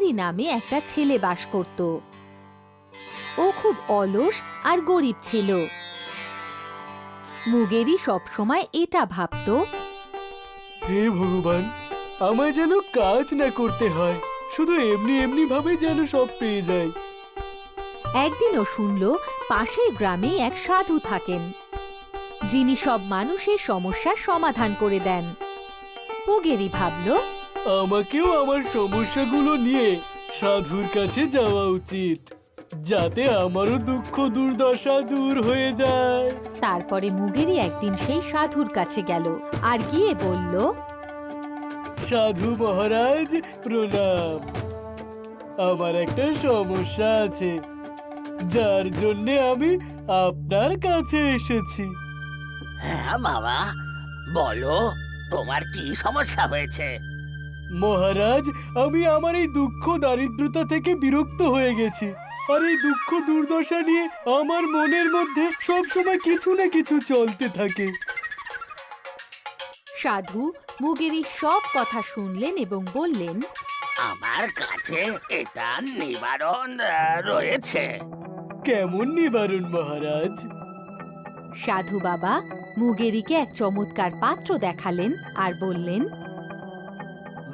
মুগেরি নামে একটা ছেলে বাস করত। ও খুব অলস আর গরিব ছিল। মুগেরি সবসময় এটা ভাবত, হে ভগবান, আমায় যেন কাজ না করতে হয়, শুধু এমনি এমনি ভাবে যেন সব পেয়ে যায়। একদিনও শুনল পাশের গ্রামে এক সাধু থাকেন, যিনি সব মানুষের সমস্যার সমাধান করে দেন। মুগেরি ভাবল, আমাকেও আমার সমস্যাগুলো নিয়ে সাধুর কাছে যাওয়া উচিত, যাতে আমারও দুঃখ দুর্দশা দূর হয়ে যায়। তারপরে মুগেরি একদিন সেই সাধুর কাছে গেল আর গিয়ে বলল, সাধু মহারাজ প্রণাম। আমার একটা সমস্যা আছে, যার জন্য আমি আপনার কাছে এসেছি। হ্যাঁ বাবা, বলো তোমার কি সমস্যা হয়েছে? মহারাজ, আমি আমার এই দুঃখ দারিদ্রতা থেকে বিরক্ত হয়ে গেছি, আর এই দুঃখ দুর্দশা নিয়ে আমার মনের মধ্যে সবসময় কিছু না কিছু চলতে থাকে। সাধু মুগেরির সব কথা শুনলেন এবং বললেন, আমার কাছে এটা নিবারণ রয়েছে। কেমন নিবারণ মহারাজ? সাধু বাবা মুগেরিকে এক চমৎকার পাত্র দেখালেন আর বললেন,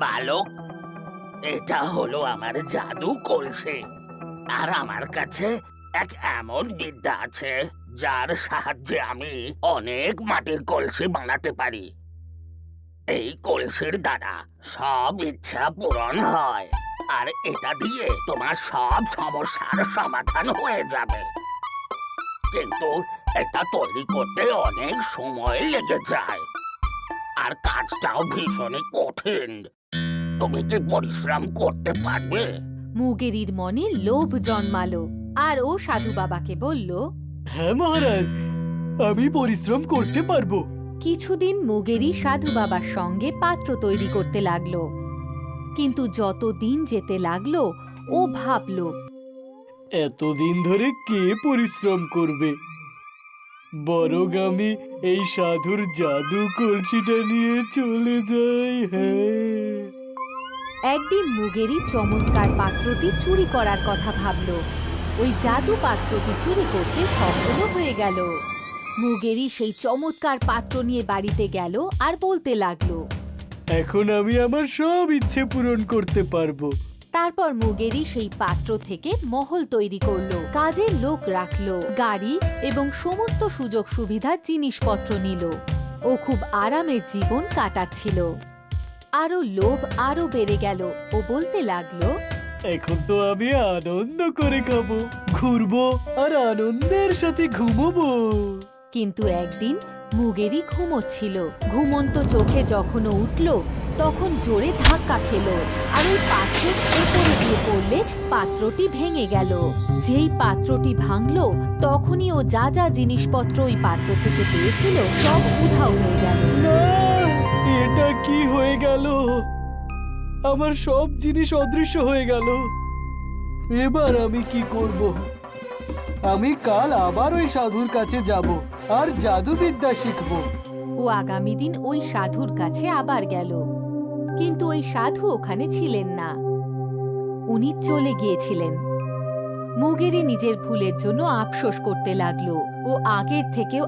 বালক, এটা হলো আমার জাদু কলসি, আর আমার কাছে এক এমন বিদ্যা আছে যার সাহায্যে আমি অনেক মাটির কলসি বানাতে পারি। এই কলসির দ্বারা সব ইচ্ছা পূরণ হয়, আর এটা দিয়ে তোমার সব সমস্যার সমাধান হয়ে যাবে। কিন্তু এটা তৈরি করতে অনেক সময় লেগে যায়, আর কাজটাও ভীষণই কঠিন। তুমি কি পরিশ্রম করতে পারবে? মুগেরির মনে লোভ জন্মালো আর ও সাধু বাবাকে বলল, হ্যাঁ মহারাজ, আমি পরিশ্রম করতে পারবো। কিছুদিন মুগেরি সাধু বাবার সঙ্গে পাত্র তৈরি করতে লাগলো। কিন্তু যত দিন যেতে লাগলো ও ভাবল, এতদিন ধরে কে পরিশ্রম করবে? বরং আমি এই সাধুর জাদু কলসিটা নিয়ে চলে যাই। হ্যাঁ, একদিন মুগেরি চমৎকার পাত্রটি চুরি করার কথা ভাবল। ওই জাদু পাত্রটি চুরি করতে সফল হয়ে গেল। মুগেরি সেই চমৎকার পাত্র নিয়ে বাড়িতে গেল আর বলতে লাগলো। এখন আমি আমার সব ইচ্ছে পূরণ করতে পারবো। তারপর মুগেরি সেই পাত্র থেকে মহল তৈরি করলো, কাজের লোক রাখলো, গাড়ি এবং সমস্ত সুযোগ সুবিধার জিনিসপত্র নিল। ও খুব আরামের জীবন কাটাচ্ছিল। আরো লোভ আরো বেড়ে গেল। ও বলতে লাগলো, এখন তো আমি আনন্দ করে খাবো, ঘুরবো আর আনন্দের সাথে ঘুমোবো। কিন্তু একদিন মুগেরি ঘুমোচ্ছিল। ঘুমন্ত চোখে যখন ও উঠল তখন জোরে ধাক্কা খেলো আর ওই পাত্রের উপরে দিয়ে পড়লে পাত্রটি ভেঙে গেল। যেই পাত্রটি ভাঙলো তখনই ও যা যা জিনিসপত্র ওই পাত্র থেকে পেয়েছিল সব উধাও হয়ে গেল। না, এটা কি হয়ে গেল? আমার সব জিনিস অদৃশ্য হয়ে গেল। এবার আমি কি করব? আমি কাল আবার ওই সাধুর কাছে যাব আর জাদুবিদ্যা শিখব। ও আগামী দিন ওই সাধুর কাছে আবার গেল, কিন্তু ওই সাধু ওখানে ছিলেন না। উনি চলে গিয়েছিলেন। মুগেরি নিজের ভুলের জন্য আফসোস করতে লাগলো। ও আগের থেকেও